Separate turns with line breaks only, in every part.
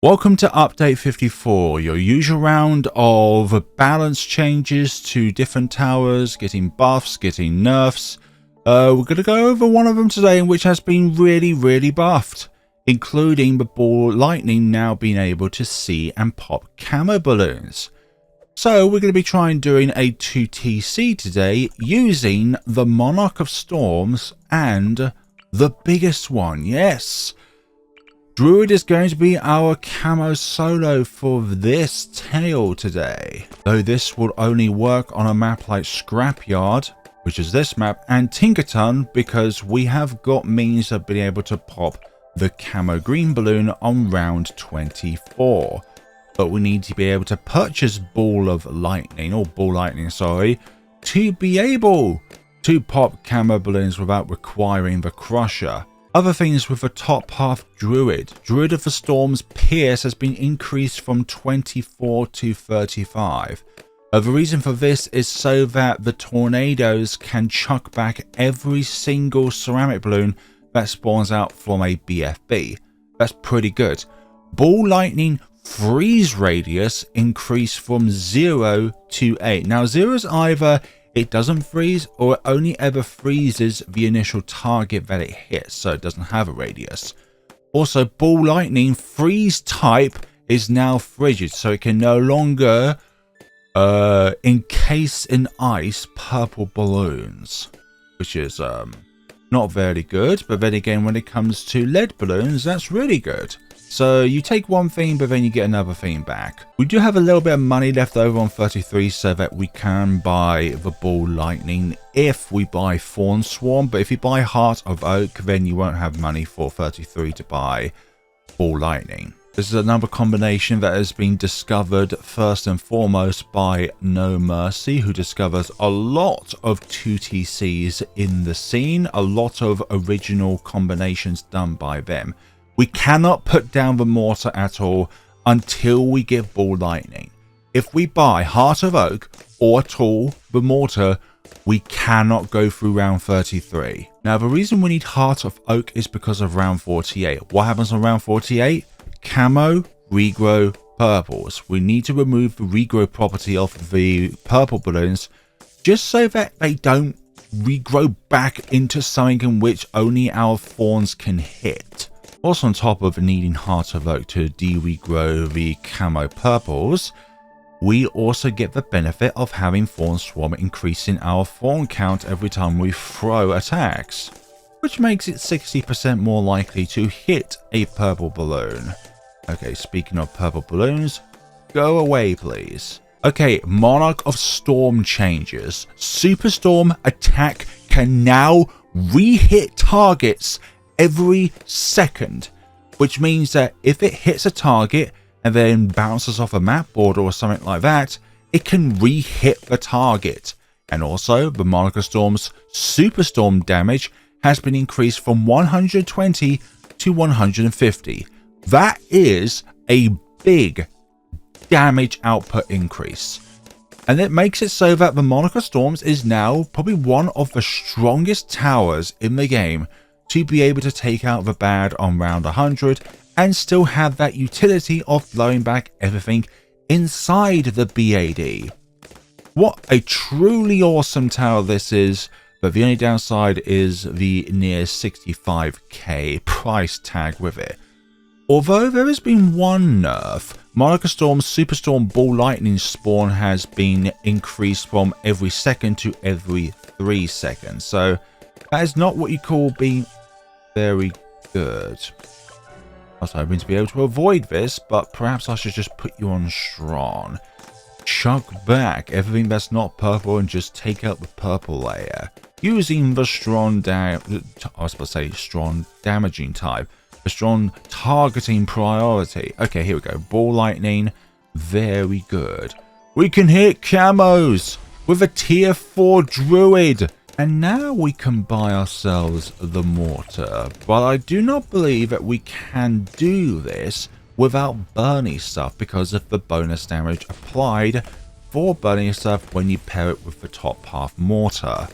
Welcome to Update 54, your usual round of balance changes to different towers, getting buffs, getting nerfs. We're going to go over one of them today, which has been really buffed, including the ball lightning now being able to see and pop camo balloons. So we're going to be trying doing a 2TC today using the Monarch of Storms and the biggest one, yes. Druid is going to be our camo solo for this tale today, though this will only work on a map like Scrapyard, which is this map, and Tinkerton, because we have got means of being able to pop the camo green balloon on round 24. But we need to be able to purchase Ball Lightning, sorry, to be able to pop camo balloons without requiring the Crusher. Other things with the top half Druid. Druid of the Storms Pierce has been increased from 24 to 35. The reason for this is so that the tornadoes can chuck back every single ceramic balloon that spawns out from a BFB. That's pretty good. Ball Lightning freeze radius increased from 0 to 8. Now 0 is either it doesn't freeze or it only ever freezes the initial target that it hits, so it doesn't have a radius. Also, Ball Lightning freeze type is now frigid, so it can no longer encase in ice purple balloons, which is not very good. But then again, when it comes to lead balloons, that's really good. So you take one thing, but then you get another thing back. We do have a little bit of money left over on 33 so that we can buy the Ball Lightning if we buy Thorn Swarm. But if you buy Heart of Oak, then you won't have money for 33 to buy Ball Lightning. This is another combination that has been discovered first and foremost by No Mercy, who discovers a lot of 2TCs in the scene, a lot of original combinations done by them. We cannot put down the Mortar at all until we get Ball Lightning. If we buy Heart of Oak or at all the Mortar, we cannot go through round 33. Now the reason we need Heart of Oak is because of round 48. What happens on round 48? Camo, regrow, purples. We need to remove the regrow property of the purple balloons just so that they don't regrow back into something in which only our thorns can hit. Also, on top of needing Heart of Oak to de-regrow the camo purples, we also get the benefit of having Thorn Swarm increasing our thorn count every time we throw attacks, which makes it 60% more likely to hit a purple balloon. Okay, speaking of purple balloons, go away please. Okay, Monarch of Storm changes. Superstorm attack can now re-hit targets every second, which means that if it hits a target and then bounces off a map board or something like that, it can re-hit the target. And also, the Monarch of Storms Superstorm damage has been increased from 120 to 150. That is a big damage output increase. And it makes it so that the Monarch of Storms is now probably one of the strongest towers in the game to be able to take out the bad on round 100 and still have that utility of blowing back everything inside the BAD. What a truly awesome tower this is, but the only downside is the near 65k price tag with it. Although there has been one nerf, Monarch of Storms Superstorm Ball Lightning spawn has been increased from every second to every 3 seconds, so that is not what you call being very good. I was hoping to be able to avoid this, but perhaps I should just put you on strong. Chuck back everything that's not purple and just take out the purple layer. Using the strong damaging type. The strong targeting priority. Okay, here we go. Ball Lightning. Very good. We can hit camos with a tier 4 Druid. And now we can buy ourselves the Mortar, but I do not believe that we can do this without burning stuff because of the bonus damage applied for burning stuff when you pair it with the top half Mortar.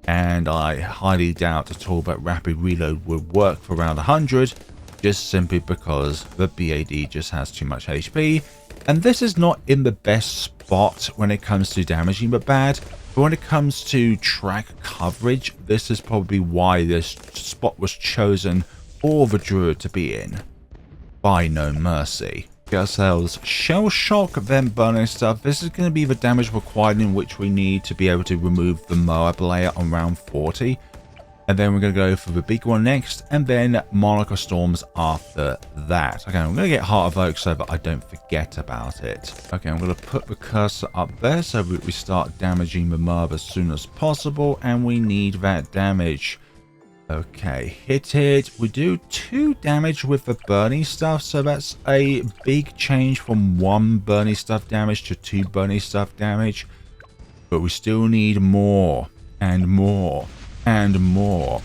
And I highly doubt at all that rapid reload would work for around 100 just simply because the BAD just has too much HP. And this is not in the best spot when it comes to damaging the bad. But when it comes to track coverage, this is probably why this spot was chosen for the Druid to be in. By No Mercy. Get ourselves Shell Shock, then Burning Stuff. This is going to be the damage required in which we need to be able to remove the Moab layer on round 40. And then we're going to go for the big one next, and then Monarch of Storms after that. Okay, I'm going to get Heart of Oak so that I don't forget about it. Okay, I'm going to put the cursor up there so that we start damaging the Moab as soon as possible, and we need that damage. Okay, hit it. We do 2 damage with the burning stuff, so that's a big change from 1 burning stuff damage to 2 burning stuff damage. But we still need more, and more, and more.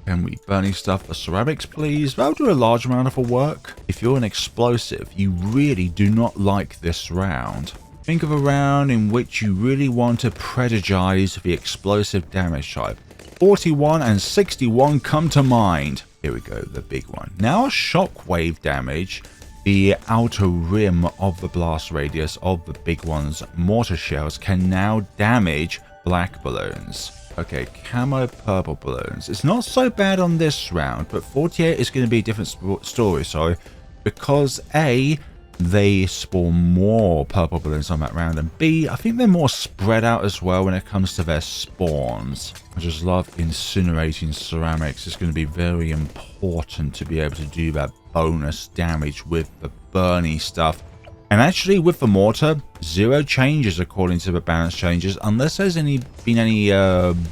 Can we burning stuff for ceramics, please? That'll do a large amount of the work. If you're an explosive, you really do not like this round. Think of a round in which you really want to predagize the explosive damage type. 41 and 61 come to mind. Here we go, the big one. Now shockwave damage, the outer rim of the blast radius of the big one's mortar shells can now damage black balloons. Okay, camo purple balloons. It's not so bad on this round, but 48 is going to be a different story, sorry. Because A, they spawn more purple balloons on that round, and B, I think they're more spread out as well when it comes to their spawns. I just love incinerating ceramics. It's going to be very important to be able to do that bonus damage with the burning stuff. And actually with the mortar, 0 changes according to the balance changes, unless there's been any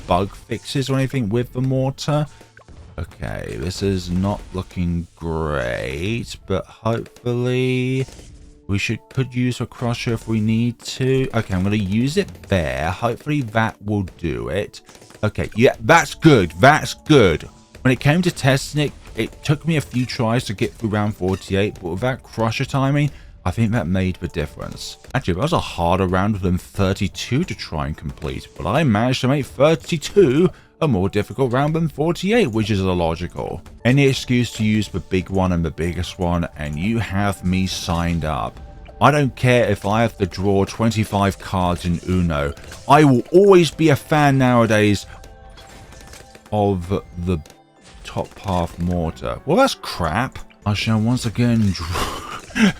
bug fixes or anything with the mortar. Okay, this is not looking great, but hopefully we could use a crusher if we need to. Okay, I'm going to use it there. Hopefully that will do it. Okay, yeah, that's good. That's good. When it came to testing it, it took me a few tries to get through round 48, but with that crusher timing, I think that made the difference. Actually, that was a harder round than 32 to try and complete, but I managed to make 32 a more difficult round than 48, which is illogical. Any excuse to use the big one and the biggest one, and you have me signed up. I don't care if I have to draw 25 cards in Uno. I will always be a fan nowadays of the top half mortar. Well, that's crap. I shall once again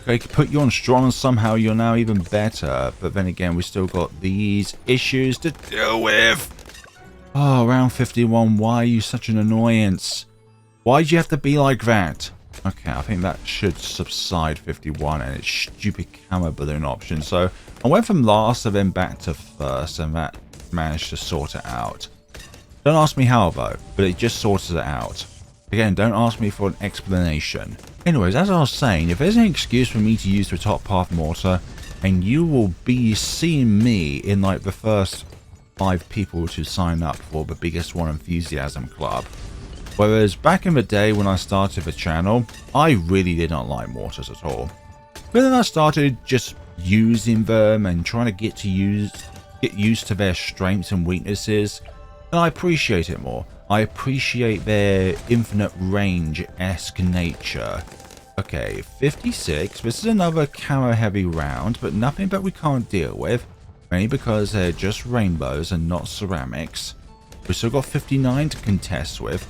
I could put you on strong and somehow you're now even better. But then again, we still got these issues to deal with. Oh, round 51, why are you such an annoyance? Why'd you have to be like that? Okay, I think that should subside 51 and its stupid camo balloon option. So I went from last and then back to first, and that managed to sort it out. Don't ask me how though, but it just sorted it out. Again, don't ask me for an explanation. Anyways, as I was saying, if there's an excuse for me to use the top path mortar, and you will be seeing me in like the first 5 people to sign up for the biggest one enthusiasm club. Whereas back in the day when I started the channel, I really did not like mortars at all. But then I started just using them and trying to get used to their strengths and weaknesses, and I appreciate it more. I appreciate their infinite range-esque nature. Okay, 56. This is another camo heavy round, but nothing that we can't deal with. Mainly because they're just rainbows and not ceramics. We've still got 59 to contest with.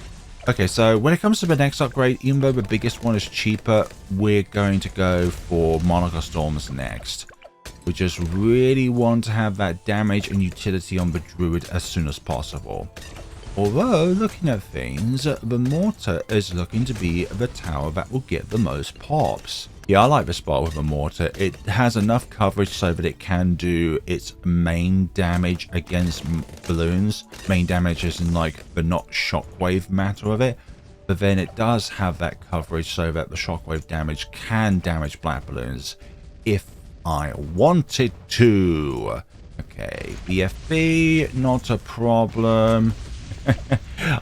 Okay, so when it comes to the next upgrade, even though the biggest one is cheaper, we're going to go for Monarch of Storms next. We just really want to have that damage and utility on the Druid as soon as possible. Although, looking at things, the Mortar is looking to be the tower that will get the most pops. Yeah, I like the spot with the Mortar. It has enough coverage so that it can do its main damage against balloons. Main damage is in like the not shockwave matter of it. But then it does have that coverage so that the shockwave damage can damage black balloons if I wanted to. Okay, BFB, not a problem.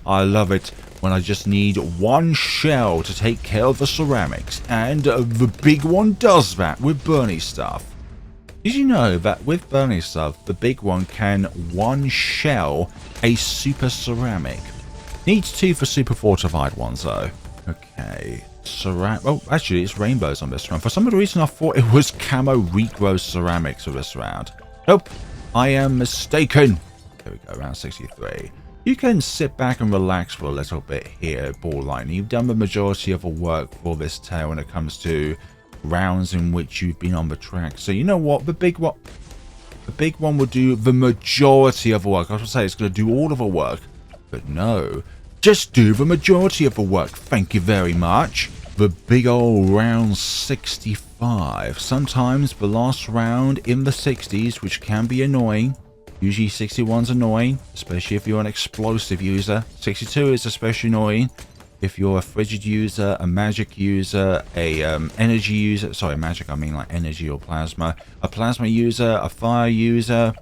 I love it when I just need one shell to take care of the ceramics, and the big one does that with Burning Stuff. Did you know that with Burning Stuff, the big one can one shell a super ceramic? Needs 2 for super fortified ones though. Okay, Oh, actually, it's rainbows on this round. For some reason, I thought it was camo regrow ceramics for this round. Nope, I am mistaken. There we go, round 63. You can sit back and relax for a little bit here, Ballline. You've done the majority of the work for this tale when it comes to rounds in which you've been on the track. So you know what? The big one will do the majority of the work. I was going to say it's going to do all of the work, but no. Just do the majority of the work. Thank you very much. The big old round 65. Sometimes the last round in the 60s, which can be annoying. Usually 61's annoying, especially if you're an explosive user. 62 is especially annoying if you're a frigid user, a magic user, a energy user. Sorry, magic, I mean like energy or plasma. A plasma user, a fire user.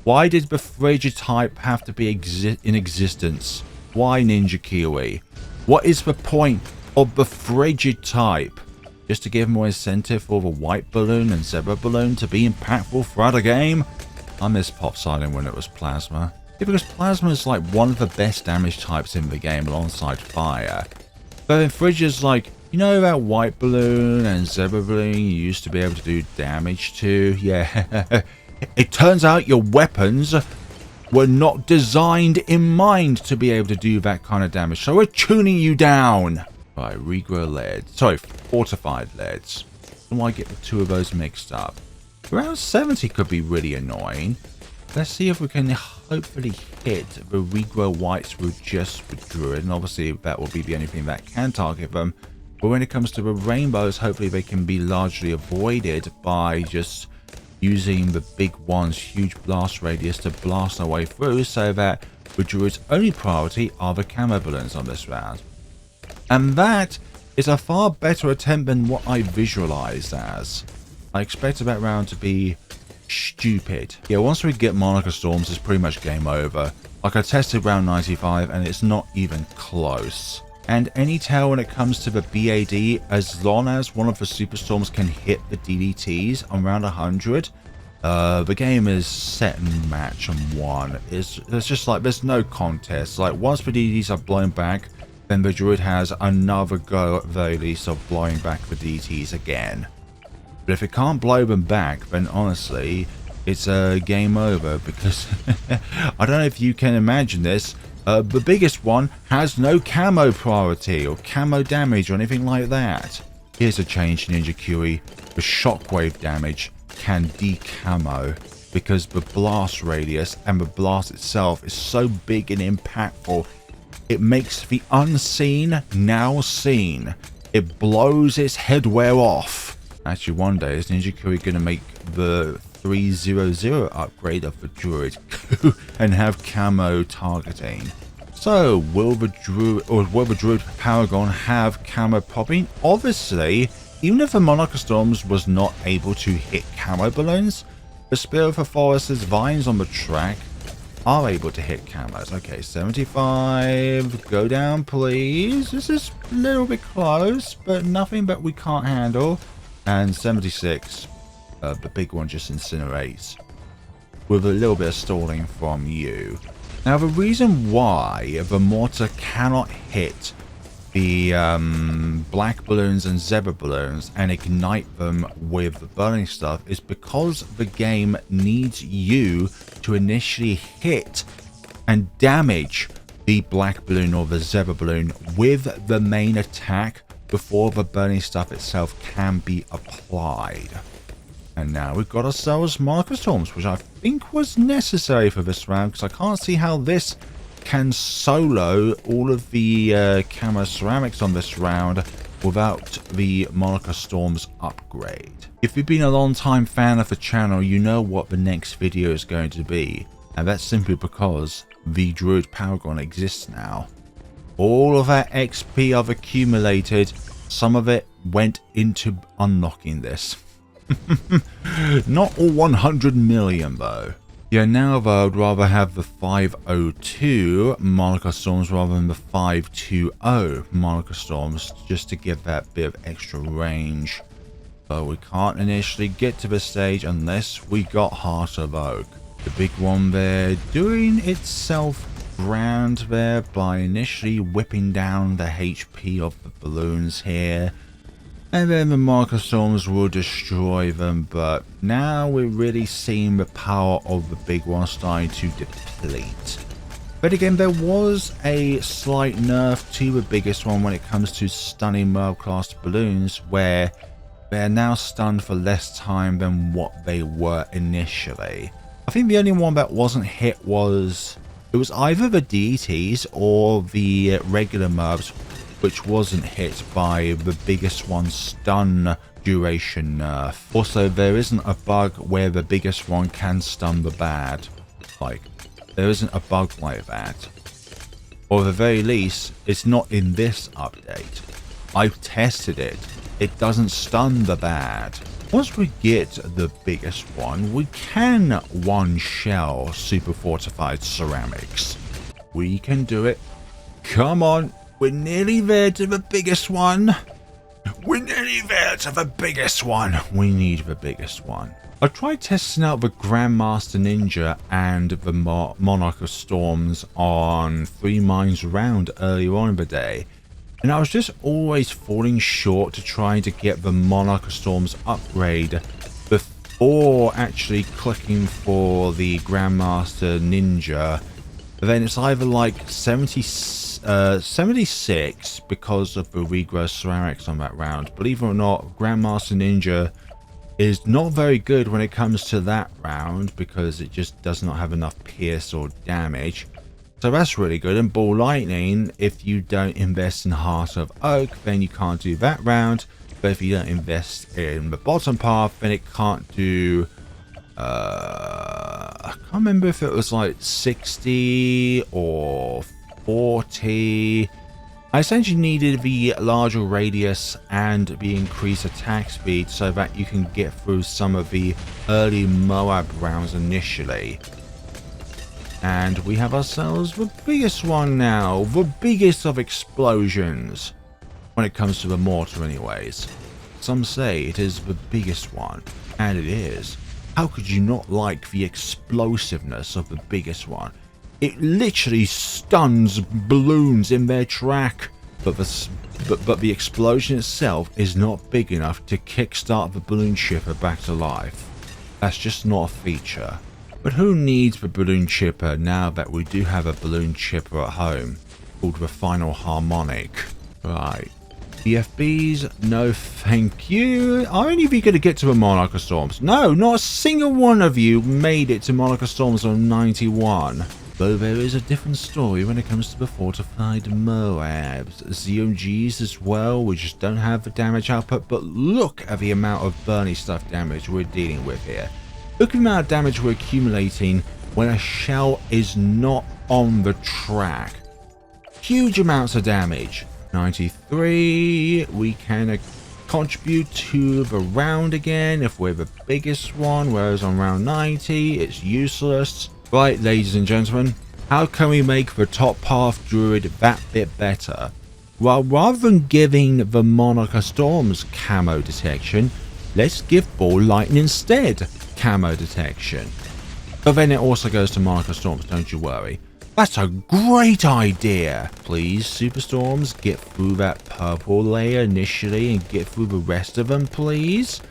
Why did the frigid type have to be in existence? Why, Ninja Kiwi? What is the point of the frigid type? Just to give more incentive for the white balloon and zebra balloon to be impactful throughout the game? I miss Pop Silent when it was Plasma. Yeah, because Plasma is like one of the best damage types in the game alongside Fire. But in Frigid's like, you know that white balloon and zebra balloon you used to be able to do damage to? Yeah. It turns out your weapons were not designed in mind to be able to do that kind of damage. So we're tuning you down. Right, regrow lead. Sorry, fortified leads. I don't want to get the two of those mixed up. Around 70 could be really annoying. Let's see if we can hopefully hit the regrow whites with just the Druid. And obviously that will be the only thing that can target them. But when it comes to the rainbows, hopefully they can be largely avoided by just using the big one's huge blast radius to blast our way through, so that the Druid's only priority are the camo balloons on this round. And that is a far better attempt than what I visualized as. I expected that round to be stupid. Yeah, once we get Monarch of Storms, it's pretty much game over. Like I tested round 95 and it's not even close. And any tail when it comes to the BAD, as long as one of the Superstorms can hit the DDTs on round 100, the game is set and match and won. It's just like, there's no contest. Like, once the DDTs are blown back, then the Druid has another go at the very least of blowing back the DDTs again. But if it can't blow them back, then honestly, it's a game over, because I don't know if you can imagine this. The biggest one has no camo priority or camo damage or anything like that. Here's a change, Ninja Kiwi. The shockwave damage can decamo because the blast radius and the blast itself is so big and impactful. It makes the unseen now seen. It blows its headwear off. Actually, one day is Ninja Kiwi going to make the 300 upgrade of the Druid and have camo targeting. So, will the Druid Paragon have camo popping? Obviously, even if the Monarch of Storms was not able to hit camo balloons, the Spirit of the Forest's vines on the track are able to hit camos. Okay, 75. Go down, please. This is a little bit close, but nothing that we can't handle. And 76. The big one just incinerates with a little bit of stalling from you. Now, the reason why the mortar cannot hit the black balloons and zebra balloons and ignite them with the burning stuff is because the game needs you to initially hit and damage the black balloon or the zebra balloon with the main attack before the burning stuff itself can be applied. And now we've got ourselves Monarch of Storms, which I think was necessary for this round, because I can't see how this can solo all of the camo ceramics on this round without the Monarch of Storms upgrade. If you've been a long time fan of the channel, you know what the next video is going to be, and that's simply because the Druid Paragon exists now. All of that XP I've accumulated, some of it went into unlocking this. Not all 100 million though. Yeah, now though I'd rather have the 502 Monarch of Storms rather than the 520 Monarch of Storms, just to give that bit of extra range. But we can't initially get to the stage unless we got Heart of Oak. The big one there doing itself ground there by initially whipping down the HP of the balloons here. And then the Monarch of Storms will destroy them, but now we're really seeing the power of the big one starting to deplete. But again, there was a slight nerf to the biggest one when it comes to stunning Merl class balloons, where they're now stunned for less time than what they were initially. I think the only one that wasn't hit it was either the DETs or the regular Merls, which wasn't hit by the biggest one's stun duration nerf. Also, there isn't a bug where the biggest one can stun the bad. Like, there isn't a bug like that. Or at the very least, it's not in this update. I've tested it. It doesn't stun the bad. Once we get the biggest one, we can one shell super fortified ceramics. We can do it. Come on. We're nearly there to the biggest one. We're nearly there to the biggest one. We need the biggest one. I tried testing out the Grandmaster Ninja and the Monarch of Storms on 3 mines round earlier on in the day. And I was just always falling short to trying to get the Monarch of Storms upgrade before actually clicking for the Grandmaster Ninja. But then it's either like 76 because of the regrowth ceramics on that round. Believe it or not, Grandmaster Ninja is not very good when it comes to that round because it just does not have enough pierce or damage. So that's really good. And Ball Lightning, if you don't invest in Heart of Oak, then you can't do that round. But if you don't invest in the bottom path, then it can't do... I can't remember if it was like 60 or 40. I essentially needed the larger radius and the increased attack speed so that you can get through some of the early Moab rounds initially. And we have ourselves the biggest one now, the biggest of explosions. When it comes to the mortar anyways. Some say it is the biggest one, and it is. How could you not like the explosiveness of the biggest one? It literally stuns balloons in their track. But the explosion itself is not big enough to kickstart the balloon chipper back to life. That's just not a feature. But who needs the balloon chipper now that we do have a balloon chipper at home called the Final Harmonic? Right. BFBs, no thank you. Are any of you going to get to a Monarch of Storms? No, not a single one of you made it to Monarch of Storms on 91. Though there is a different story when it comes to the fortified Moabs. ZOGs as well, we just don't have the damage output, but look at the amount of Burny stuff damage we're dealing with here. Look at the amount of damage we're accumulating when a shell is not on the track. Huge amounts of damage. 93, we can contribute to the round again if we're the biggest one, whereas on round 90 it's useless. Right, ladies and gentlemen, how can we make the top path Druid that bit better? Well, rather than giving the Monarch of Storms camo detection, let's give Ball Lightning instead camo detection. But then it also goes to Monarch of Storms, don't you worry. That's a great idea! Please, Superstorms, get through that purple layer initially and get through the rest of them, please.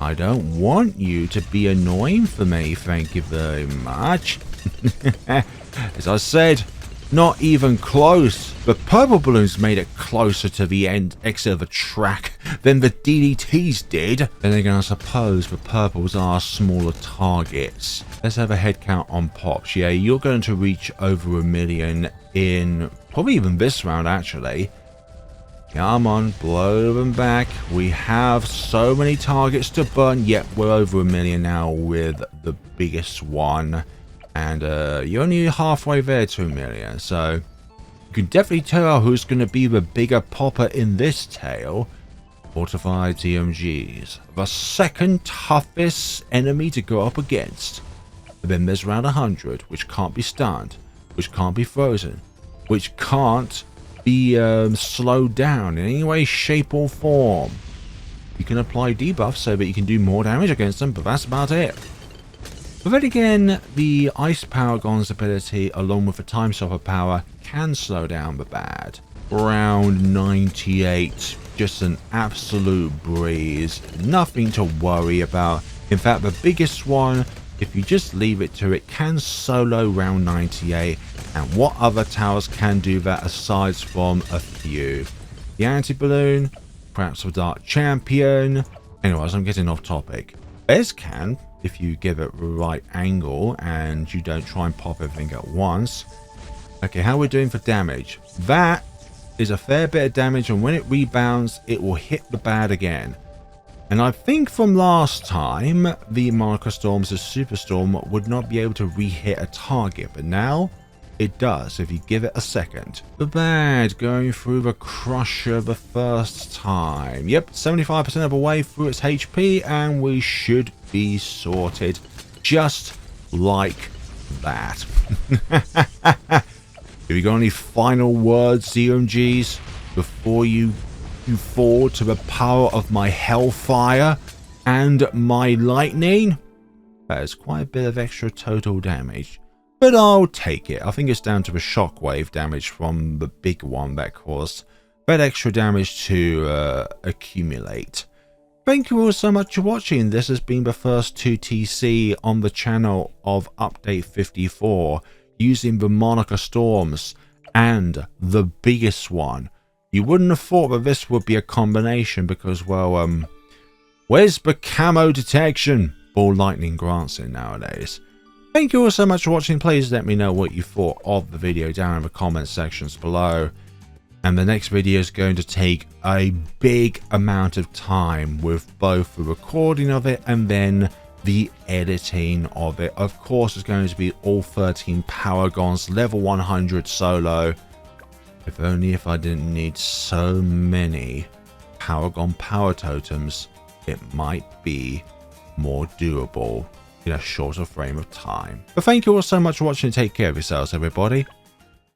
I don't want you to be annoying for me, thank you very much. As I said, not even close. The purple balloons made it closer to the exit of the track than the DDTs did. Then again, I suppose the purples are smaller targets. Let's have a head count on pops. Yeah, you're going to reach over 1 million in probably even this round, actually. Come on, blow them back. We have so many targets to burn. Yep, we're over 1 million now with the biggest one. And you're only halfway there to 1 million. So you can definitely tell who's going to be the bigger popper in this tale. Fortified TMGs. The second toughest enemy to go up against. But then there's round 100, which can't be stunned, which can't be frozen, which can't be slowed down in any way, shape or form. You can apply debuffs so that you can do more damage against them, but that's about it. But then again, the Ice Paragon's ability, along with the Time Stopper power, can slow down the bad. Round 98, just an absolute breeze, nothing to worry about. In fact, the biggest one, if you just leave it to it, can solo round 98. And what other towers can do that aside from a few? The Anti-Balloon, perhaps the Dark Champion. Anyways, I'm getting off topic. Bez can, if you give it the right angle and you don't try and pop everything at once. Okay, how are we doing for damage? That is a fair bit of damage, and when it rebounds, it will hit the bad again. And I think from last time, the Monarch of Storms' Superstorm would not be able to re-hit a target, but now it does if you give it a second. The bad going through the Crusher the first time. Yep, 75% of the way through its HP, and we should be sorted just like that. Have you got any final words, CMGs, before you fall to the power of my Hellfire and my Lightning? That is quite a bit of extra total damage, but I'll take it. I think it's down to the shockwave damage from the big one that caused that extra damage to accumulate. Thank you all so much for watching. This has been the first 2TC on the channel of Update 54, using the Monarch of Storms and the biggest one. You wouldn't have thought that this would be a combination because, well, where's the camo detection? Ball lightning grants it nowadays. Thank you all so much for watching. Please let me know what you thought of the video down in the comment sections below. And the next video is going to take a big amount of time, with both the recording of it and then the editing of it. Of course, it's going to be all 13 Paragons, level 100 solo. If only if I didn't need so many Paragon power totems, it might be more doable in a shorter frame of time. But thank you all so much for watching. Take care of yourselves, everybody.